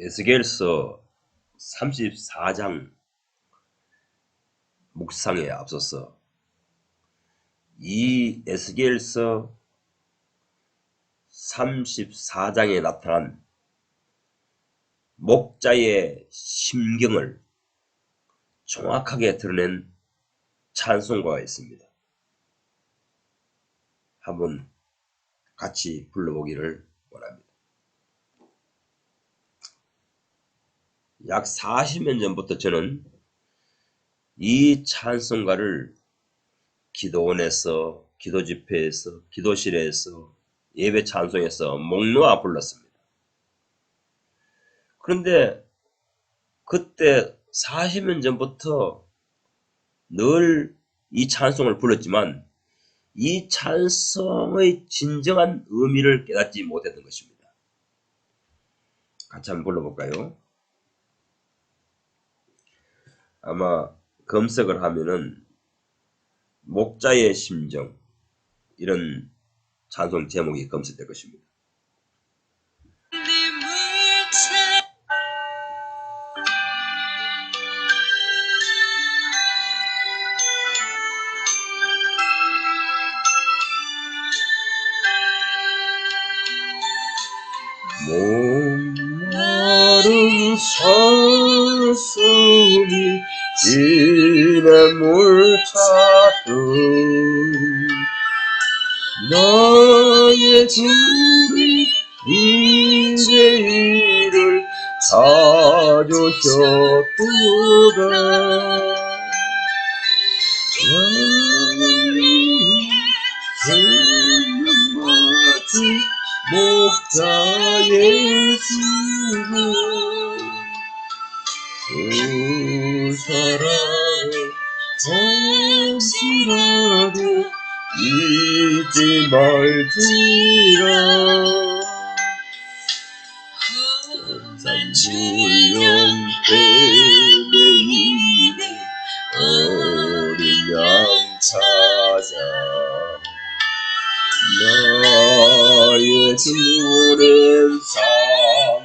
에스겔서 34장 묵상에 앞서서 이 에스겔서 34장에 나타난 목자의 심경을 정확하게 드러낸 찬송가가 있습니다. 한번 같이 불러보기를 원합니다. 약 40년 전부터 저는 이 찬송가를 기도원에서, 기도집회에서, 기도실에서, 예배 찬송에서 목 놓아 불렀습니다. 그런데 그때 40년 전부터 늘 이 찬송을 불렀지만 이 찬송의 진정한 의미를 깨닫지 못했던 것입니다. 같이 한번 불러볼까요? 아마 검색을 하면은 목자의 심정 이런 찬송 제목이 검색될 것입니다. 목마른 사슴이 진의 물 찾듯 나의 주님 이제 이를 찾으셨도다. 나의 생명같이 목자 예수는 그 사랑을 잠시라도 잊지 말지라. 산 물령 헤매이는 어린 양 찾아 나의 주는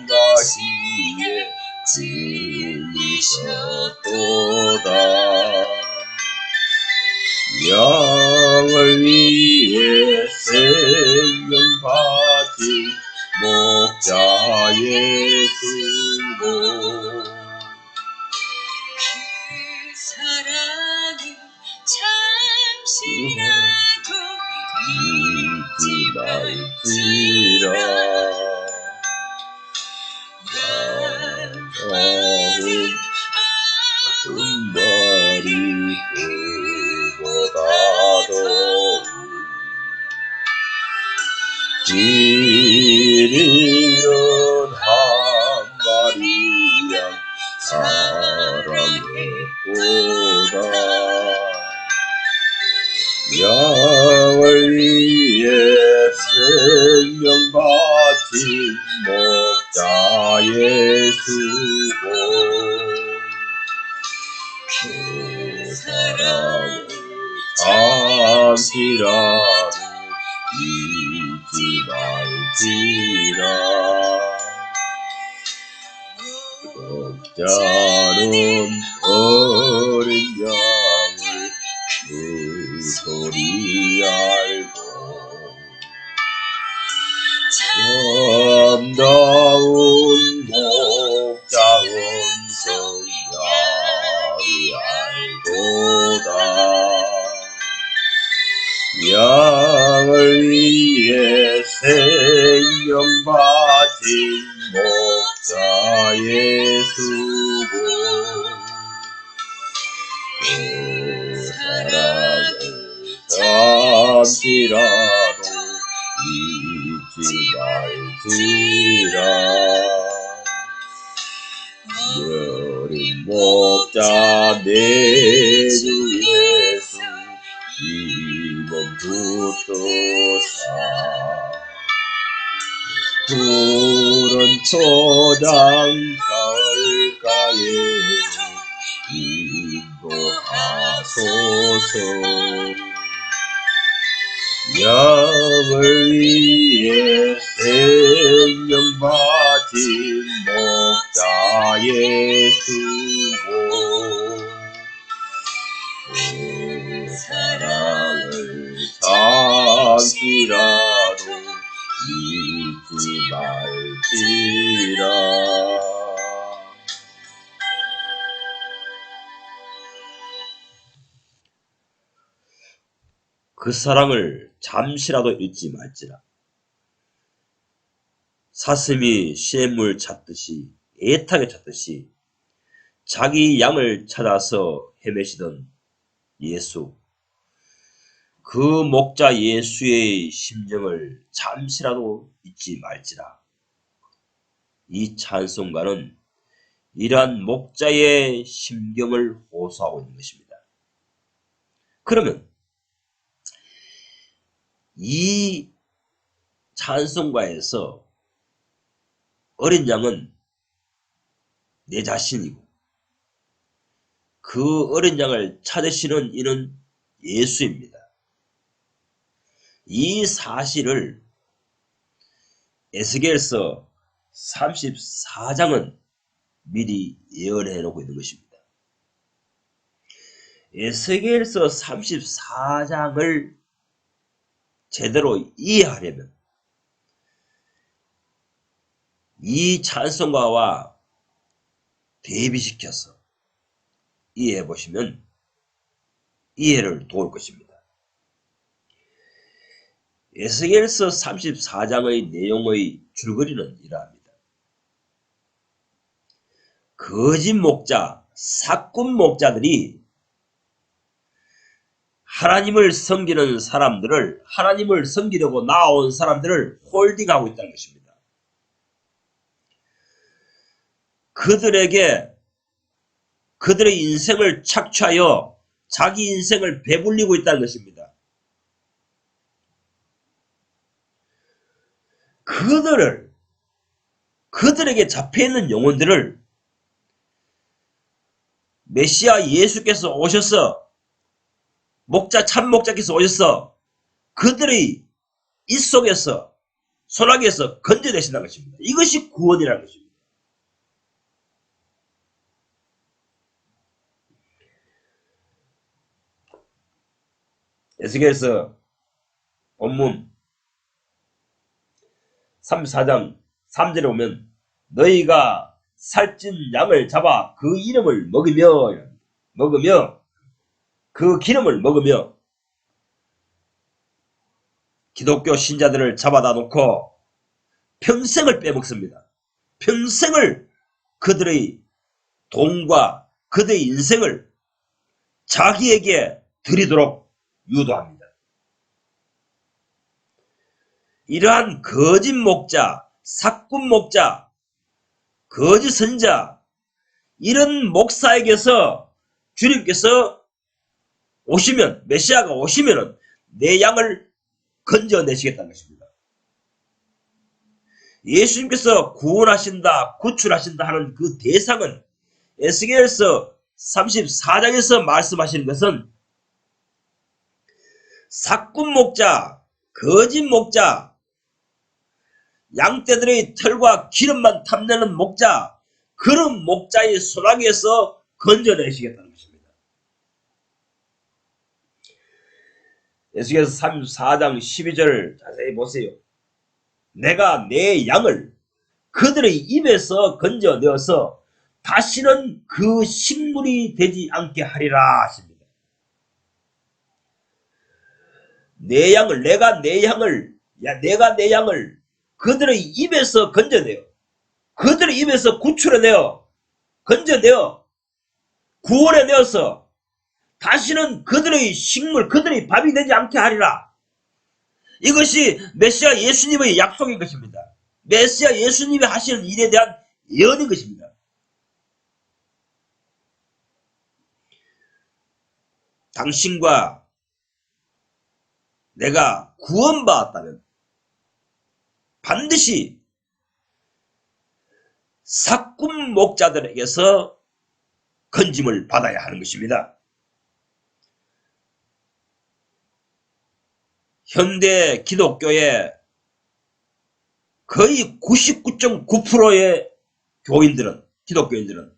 삼가시에 지니셨도다. 양을 위해 생명 바친 목자 예수고 그 사랑은 잠시라도 잊지 말지라. 나는 큰 말이 그보다도 길이는 한 마리 양 사랑했도다. 양을 위해 생명 바친 목자 예수고 그 사랑을 잠시라도 잊지 말지라. 목자는 어린 양을 그 소리 알고 참다운 목자 음성 야위 알도다. 양을 위해 생명 바친 목자 예수고 그 사랑을 잠시라도 잊지 말지라. 여린 목자 내 주 예수 이 몸 붙들사 푸른 초장 가을가에 인도하소서. 양을 위해 생명 바친 목 말지라. 그 사랑을 잠시라도 잊지 말지라. 사슴이 시냇물 찾듯이 애타게 찾듯이 자기 양을 찾아서 헤매시던 예수, 그 목자 예수의 심정을 잠시라도 잊지 말지라. 이 찬송가는 이러한 목자의 심경을 호소하고 있는 것입니다. 그러면 이 찬송가에서 어린 양은 내 자신이고 그 어린 양을 찾으시는 이는 예수입니다. 이 사실을 에스겔서 34장은 미리 예언해 놓고 있는 것입니다. 에스겔서 34장을 제대로 이해하려면 이 찬송가와 대비시켜서 이해해 보시면 이해를 도울 것입니다. 에스겔서 34장의 내용의 줄거리는 이러합니다. 거짓 목자, 사꾼 목자들이 하나님을 섬기는 사람들을, 하나님을 섬기려고 나온 사람들을 홀딩하고 있다는 것입니다. 그들에게 그들의 인생을 착취하여 자기 인생을 배불리고 있다는 것입니다. 그들에게 잡혀있는 영혼들을 메시아 예수께서 오셔서 참 목자께서 오셔서 그들의 입 속에서 소나기에서 건져내신다는 것입니다. 이것이 구원이라는 것입니다. 에스겔서 본문 34장 3절에 보면 너희가 살찐 양을 잡아 그 이름을 먹으며 그 기름을 먹으며 기독교 신자들을 잡아다 놓고 평생을 빼먹습니다. 평생을 그들의 돈과 그들의 인생을 자기에게 드리도록 유도합니다. 이러한 거짓 목자, 사꾼 목자, 거짓 선자, 이런 목사에게서 주님께서 오시면, 메시아가 오시면 내 양을 건져내시겠다는 것입니다. 예수님께서 구원하신다, 구출하신다 하는 그 대상은 에스겔서 34장에서 말씀하시는 것은 사꾼 목자, 거짓 목자, 양떼들의 털과 기름만 탐내는 목자, 그런 목자의 소나기에서 건져내시겠다는 것입니다. 에스겔서 34장 12절 자세히 보세요. 내가 내 양을 그들의 입에서 건져내어서 다시는 그 식물이 되지 않게 하리라 하십니다. 내가 내 양을 그들의 입에서 건져내어, 그들의 입에서 구출해내어, 건져내어, 구원해내어서 다시는 그들의 식물, 그들의 밥이 되지 않게 하리라. 이것이 메시아 예수님의 약속인 것입니다. 메시아 예수님이 하시는 일에 대한 예언인 것입니다. 당신과 내가 구원받았다면 반드시 사꾼 목자들에게서 건짐을 받아야 하는 것입니다. 현대 기독교의 거의 99.9%의 기독교인들은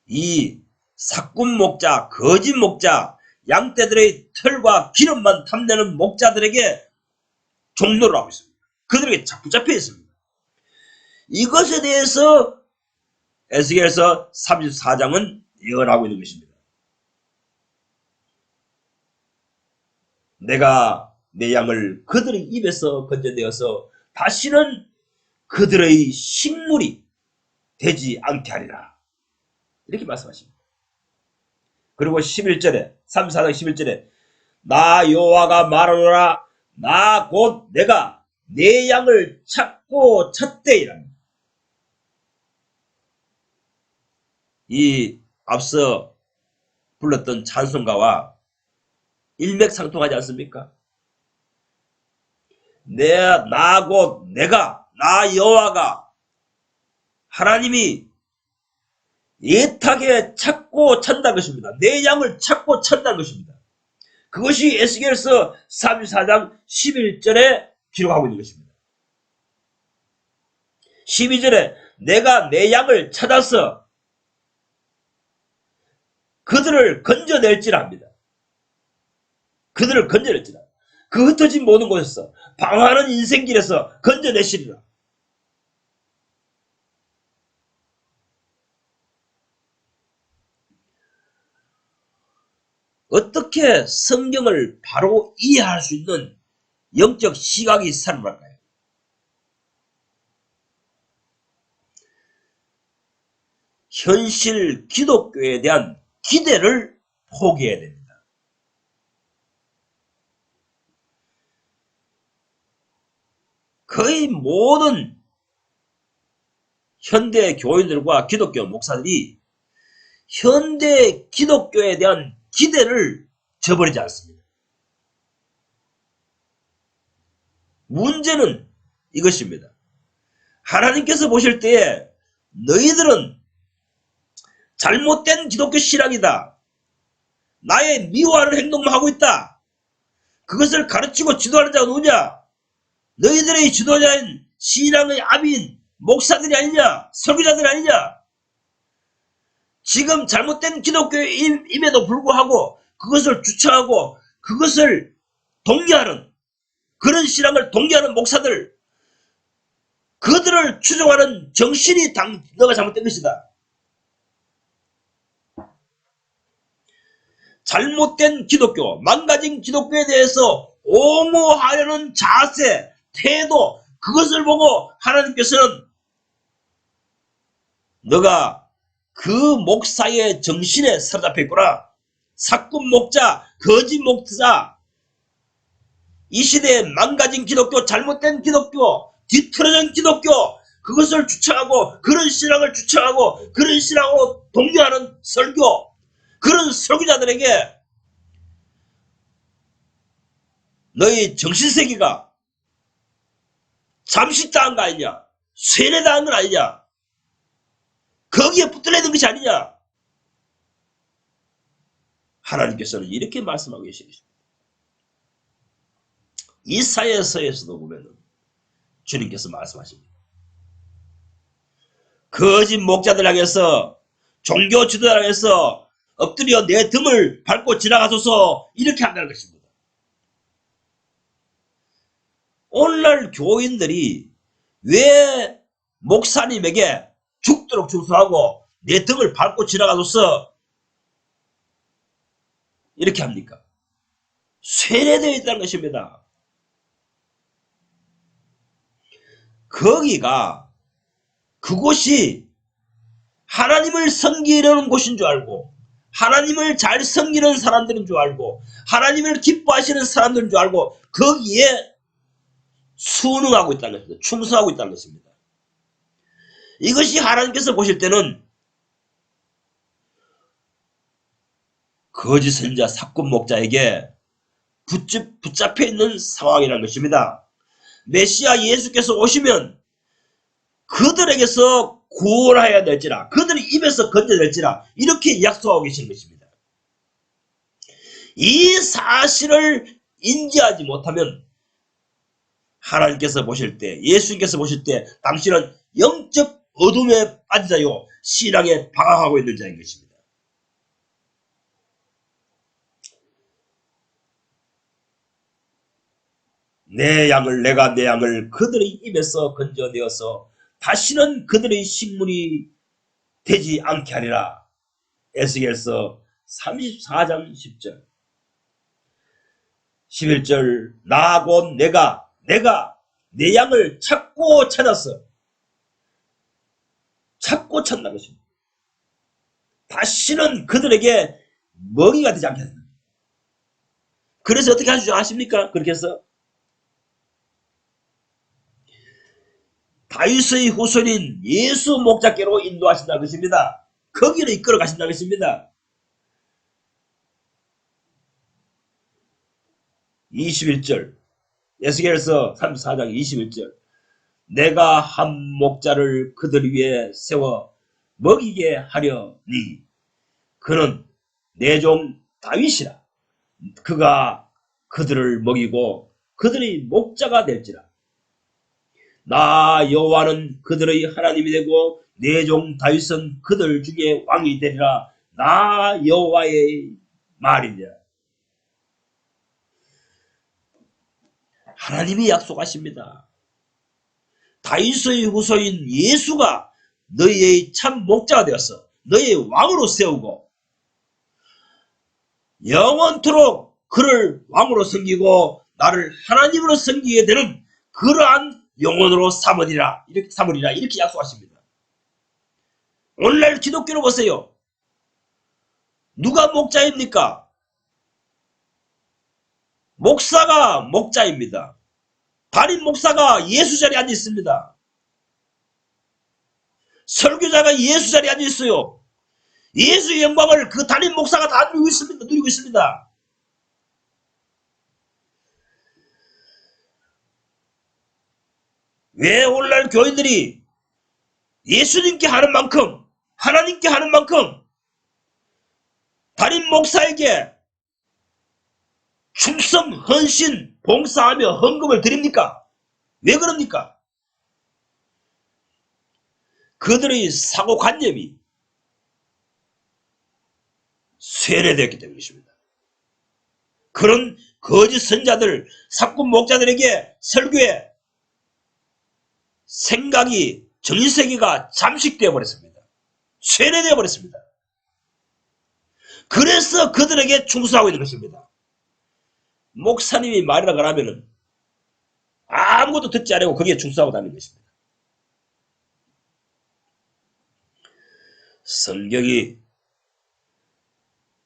이 사꾼 목자, 거짓 목자, 양떼들의 털과 기름만 탐내는 목자들에게 종노를 하고 있습니다. 그들에게 붙잡혀 있습니다. 이것에 대해서 에스겔서 34장은 예언하고 있는 것입니다. 내가 내 양을 그들의 입에서 건져내어서 다시는 그들의 식물이 되지 않게 하리라. 이렇게 말씀하십니다. 그리고 11절에 34장 11절에 나 여호와가 말하노라 나 곧 내가 내 양을 찾고 찾되이라. 이 앞서 불렀던 찬송가와 일맥상통하지 않습니까? 나 곧 내가 나 여호와가 하나님이 애타게 찾고 찾는다는 것입니다. 내 양을 찾고 찾는다는 것입니다. 그것이 에스겔서 34장 11절에 기록하고 있는 것입니다. 12절에 내가 내 양을 찾아서 그들을 건져낼지라 합니다. 그들을 건져낼지라. 그 흩어진 모든 곳에서 방황하는 인생길에서 건져내시리라. 어떻게 성경을 바로 이해할 수 있는 영적 시각이 살아날까요? 현실 기독교에 대한 기대를 포기해야 됩니다. 거의 모든 현대 교인들과 기독교 목사들이 현대 기독교에 대한 기대를 저버리지 않습니다. 문제는 이것입니다. 하나님께서 보실 때에 너희들은 잘못된 기독교 신앙이다. 나의 미워하는 행동만 하고 있다. 그것을 가르치고 지도하는 자가 누구냐? 너희들의 지도자인 신앙의 아비인 목사들이 아니냐? 설교자들이 아니냐? 지금 잘못된 기독교임에도 불구하고 그것을 주창하고 그것을 독려하는 그런 신앙을 독려하는 목사들, 그들을 추종하는 정신이 너가 잘못된 것이다. 잘못된 기독교, 망가진 기독교에 대해서 옹호하려는 자세, 태도, 그것을 보고 하나님께서는 너가 그 목사의 정신에 사로잡혀 있구나. 사꾼 목자, 거짓 목자, 이 시대에 망가진 기독교, 잘못된 기독교, 뒤틀어진 기독교, 그것을 주창하고 그런 신앙을 주창하고 그런 신앙으로 독려하는 설교, 그런 설교자들에게 너희 정신세계가 잠식당한 거 아니냐? 세뇌당한 건 아니냐? 거기에 붙들려 있는 것이 아니냐? 하나님께서는 이렇게 말씀하고 계십니다. 이사야서에서도 보면 주님께서 말씀하십니다. 거짓 목자들 향해서 종교 지도자를 향해서 엎드려 내 등을 밟고 지나가소서 이렇게 한다는 것입니다. 오늘날 교인들이 왜 목사님에게 죽도록 충성하고 내 등을 밟고 지나가소서 이렇게 합니까? 세뇌되어 있다는 것입니다. 그곳이 하나님을 섬기려는 곳인 줄 알고 하나님을 잘 섬기는 사람들인 줄 알고 하나님을 기뻐하시는 사람들인 줄 알고 거기에 순응하고 있다는 것입니다. 충성하고 있다는 것입니다. 이것이 하나님께서 보실 때는 거짓 선지자 사꾼 목자에게 붙잡혀 있는 상황이라는 것입니다. 메시아 예수께서 오시면 그들에게서 구원하여야 될지라 그들의 입에서 건져낼지라 이렇게 약속하고 계시는 것입니다. 이 사실을 인지하지 못하면 하나님께서 보실 때 예수님께서 보실 때 당신은 영적 어둠에 빠진 자요 신앙에 방황하고 있는 자인 것입니다. 내가 내 양을 그들의 입에서 건져내어서 다시는 그들의 식물이 되지 않게 하리라. 에스겔서 34장 10절 11절 나 곧 내가 내 양을 찾고 찾았어. 찾고 찾는 것입니다. 다시는 그들에게 먹이가 되지 않게 한다. 그래서 어떻게 하시죠? 아십니까? 그렇게 해서 다윗의 후손인 예수 목자께로 인도하신다는 것입니다. 거기로 이끌어 가신다는 것입니다. 21절 에스겔서 34장 21절 내가 한 목자를 그들 위에 세워 먹이게 하려니 그는 내 종 다윗이라. 그가 그들을 먹이고 그들의 목자가 될지라. 나 여호와는 그들의 하나님이 되고 내 종 다윗은 그들 중에 왕이 되리라. 나 여호와의 말이니라. 하나님이 약속하십니다. 다윗의 후손인 예수가 너희의 참 목자가 되어서 너희의 왕으로 세우고 영원토록 그를 왕으로 섬기고 나를 하나님으로 섬기게 되는 그러한 영혼으로 삼으리라 이렇게 약속하십니다. 오늘날 기독교로 보세요. 누가 목자입니까? 목사가 목자입니다. 담임 목사가 예수 자리에 앉아 있습니다. 설교자가 예수 자리에 앉아 있어요. 예수의 영광을 그 담임 목사가 다 누리고 있습니다. 왜 오늘날 교인들이 예수님께 하는 만큼 하나님께 하는 만큼 담임 목사에게 충성, 헌신, 봉사하며 헌금을 드립니까? 왜 그럽니까? 그들의 사고관념이 쇠뇌되었기 때문입니다. 그런 거짓 선자들, 사꾼 목자들에게 설교에 생각이, 정신세계가 잠식되어 버렸습니다. 쇠뇌되어 버렸습니다. 그래서 그들에게 충성하고 있는 것입니다. 목사님이 말이라 그러면은 아무것도 듣지 않고 거기에 충성하고 다니는 것입니다. 성경이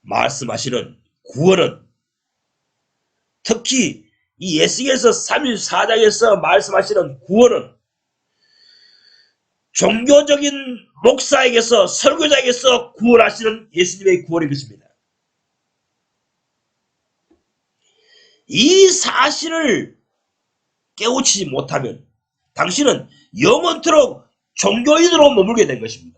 말씀하시는 구원은 특히 이 에스겔서 34장에서 말씀하시는 구원은 종교적인 목사에게서 설교자에게서 구원하시는 예수님의 구원인 것입니다. 이 사실을 깨우치지 못하면 당신은 영원토록 종교인으로 머물게 된 것입니다.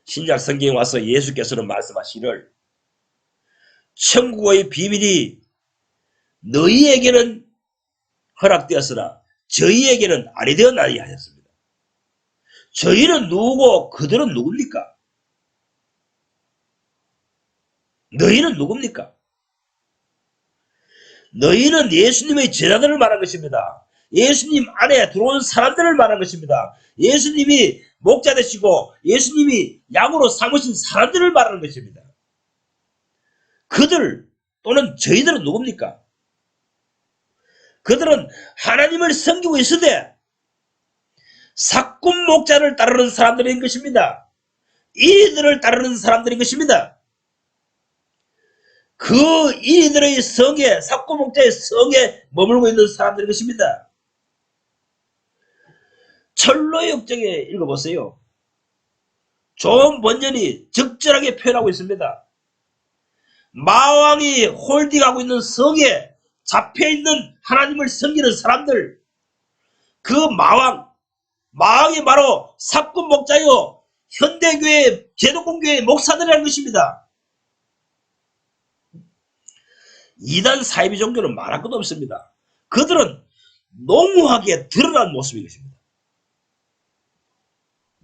신약 성경에 와서 예수께서는 말씀하시기를 천국의 비밀이 너희에게는 허락되었으나 저희에게는 아니 되었나니 하셨습니다. 저희는 누구고 그들은 누굽니까? 너희는 누굽니까? 너희는 예수님의 제자들을 말한 것입니다. 예수님 안에 들어온 사람들을 말한 것입니다. 예수님이 목자 되시고 예수님이 양으로 삼으신 사람들을 말하는 것입니다. 그들 또는 저희들은 누굽니까? 그들은 하나님을 섬기고 있으되 사꾼 목자를 따르는 사람들인 것입니다. 이들을 따르는 사람들인 것입니다. 그 이들의 성에, 사꾼 목자의 성에 머물고 있는 사람들인 것입니다. 철로의 역정에 읽어보세요. 존 번연이 적절하게 표현하고 있습니다. 마왕이 홀딩하고 있는 성에 잡혀있는 하나님을 섬기는 사람들, 그 마왕이 바로 사꾼 목자요 현대교회 제도권교회 목사들이라는 것입니다. 이단 사이비 종교는 말할 것도 없습니다. 그들은 농후하게 드러난 모습인 것입니다.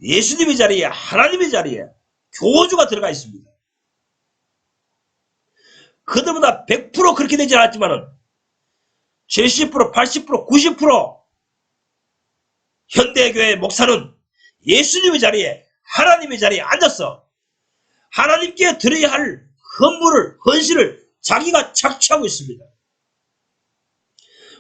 예수님의 자리에 하나님의 자리에 교주가 들어가 있습니다. 그들보다 100% 그렇게 되지 않았지만은 70%, 80%, 90% 현대교회 목사는 예수님의 자리에, 하나님의 자리에 앉아서 하나님께 드려야 할 헌신을 자기가 착취하고 있습니다.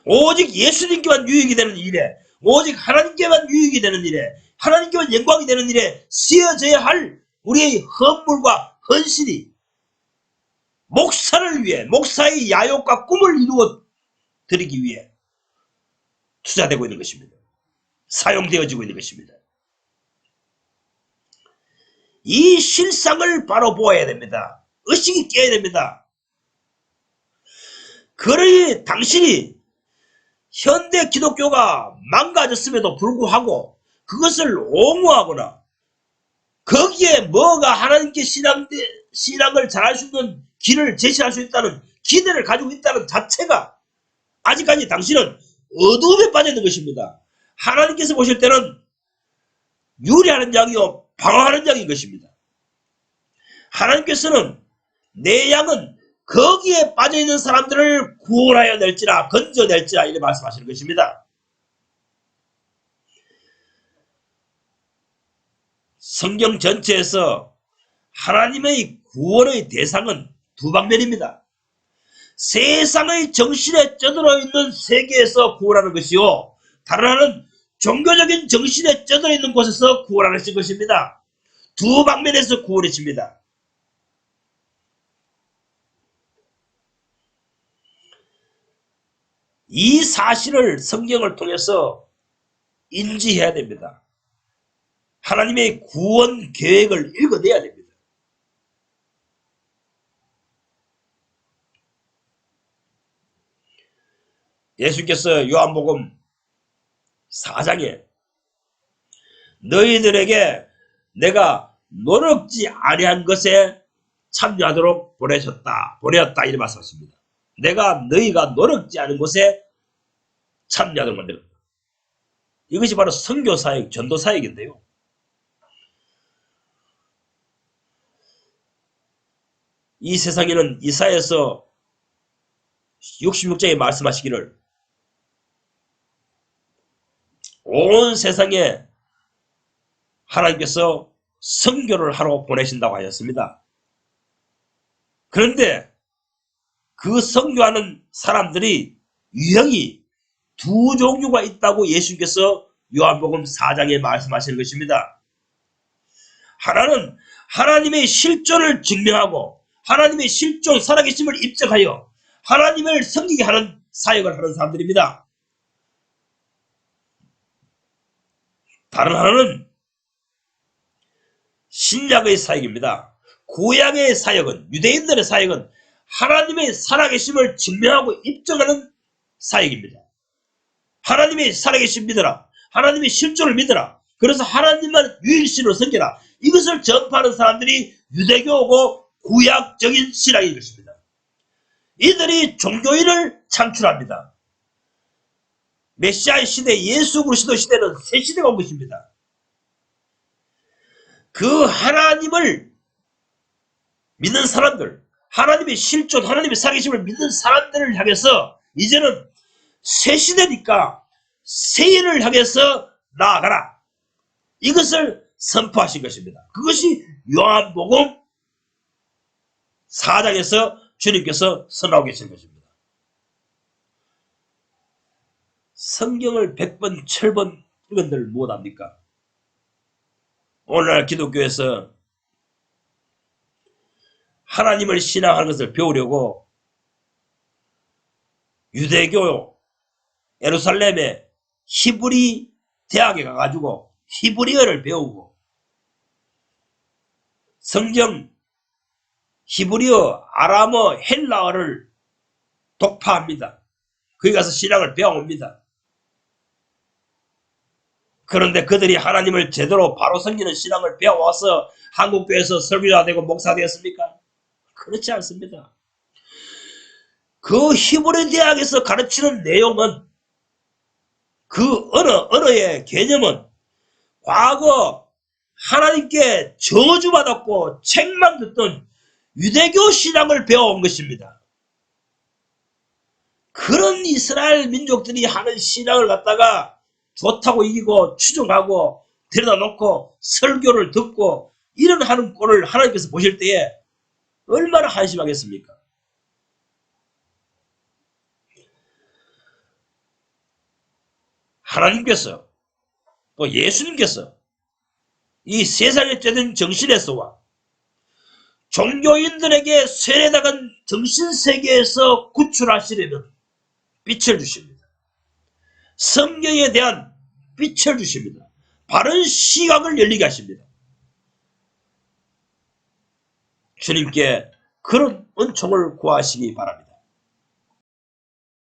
오직 예수님께만 유익이 되는 일에, 오직 하나님께만 유익이 되는 일에, 하나님께만 영광이 되는 일에 쓰여져야 할 우리의 헌물과 헌신이 목사를 위해, 목사의 야욕과 꿈을 이루어 드리기 위해 투자되고 있는 것입니다. 사용되어지고 있는 것입니다. 이 실상을 바로 보아야 됩니다. 의식이 깨야 됩니다. 그러니 당신이 현대 기독교가 망가졌음에도 불구하고 그것을 옹호하거나 거기에 뭐가 하나님께 신앙을 잘할 수 있는 길을 제시할 수 있다는 기대를 가지고 있다는 자체가 아직까지 당신은 어두움에 빠져 있는 것입니다. 하나님께서 보실 때는 유리하는 양이요 방어하는 양인 것입니다. 하나님께서는 내 양은 거기에 빠져있는 사람들을 구원하여 낼지라, 건져낼지라 이렇게 말씀하시는 것입니다. 성경 전체에서 하나님의 구원의 대상은 두 방면입니다. 세상의 정신에 쩌들어 있는 세계에서 구원하는 것이요, 다른 하나는 종교적인 정신에 쩌들어 있는 곳에서 구원하는 것입니다. 두 방면에서 구원이십니다. 이 사실을 성경을 통해서 인지해야 됩니다. 하나님의 구원 계획을 읽어내야 됩니다. 예수께서 요한복음 4장에 너희들에게 내가 노력지 아니한 것에 참여하도록 보내었다 이렇게 말씀하십니다. 내가 너희가 노력지 않은 것에 참여하도록 만들었다. 이것이 바로 선교사역, 전도사역인데요. 이 세상에는 이사야서 66장에 말씀하시기를 온 세상에 하나님께서 선교를 하러 보내신다고 하셨습니다. 그런데 그 선교하는 사람들이 유형이 두 종류가 있다고 예수께서 요한복음 4장에 말씀하시는 것입니다. 하나는 하나님의 실존을 증명하고 하나님의 실존 살아계심을 입증하여 하나님을 섬기게 하는 사역을 하는 사람들입니다. 다른 하나는 신약의 사역입니다. 구약의 사역은, 유대인들의 사역은 하나님의 살아계심을 증명하고 입증하는 사역입니다. 하나님의 살아계심 믿어라. 하나님의 실존을 믿어라. 그래서 하나님만 유일신으로 섬겨라. 이것을 전파하는 사람들이 유대교고 구약적인 신앙인 것입니다. 이들이 종교인을 창출합니다. 메시아의 시대, 예수 그리스도 시대는 새 시대가 온 것입니다. 그 하나님을 믿는 사람들, 하나님의 실존, 하나님의 살아계심을 믿는 사람들을 향해서 이제는 새 시대니까 새 일을 향해서 나아가라. 이것을 선포하신 것입니다. 그것이 요한복음 4장에서 주님께서 선하고 계신 것입니다. 성경을 100번, 1000번 읽은들 무엇합니까? 오늘날 기독교에서 하나님을 신앙하는 것을 배우려고 유대교 예루살렘의 히브리 대학에 가가지고 히브리어를 배우고 성경 히브리어, 아람어, 헬라어를 독파합니다. 거기 가서 신앙을 배워옵니다. 그런데 그들이 하나님을 제대로 바로 섬기는 신앙을 배워와서 한국교회에서 설교자 되고 목사 되었습니까? 그렇지 않습니다. 그 히브리 대학에서 가르치는 내용은, 그 언어의 개념은 과거 하나님께 저주받았고 책망 듣던 유대교 신앙을 배워온 것입니다. 그런 이스라엘 민족들이 하는 신앙을 갖다가 좋다고 이기고 추종하고 데려다 놓고 설교를 듣고 이런 하는 꼴을 하나님께서 보실 때에 얼마나 한심하겠습니까? 하나님께서 또 예수님께서 이 세상에 쬐든 정신에서와 종교인들에게 세뇌당한 정신세계에서 구출하시려면 빛을 주십니다. 성경에 대한 빛을 주십니다. 바른 시각을 열리게 하십니다. 주님께 그런 은총을 구하시기 바랍니다.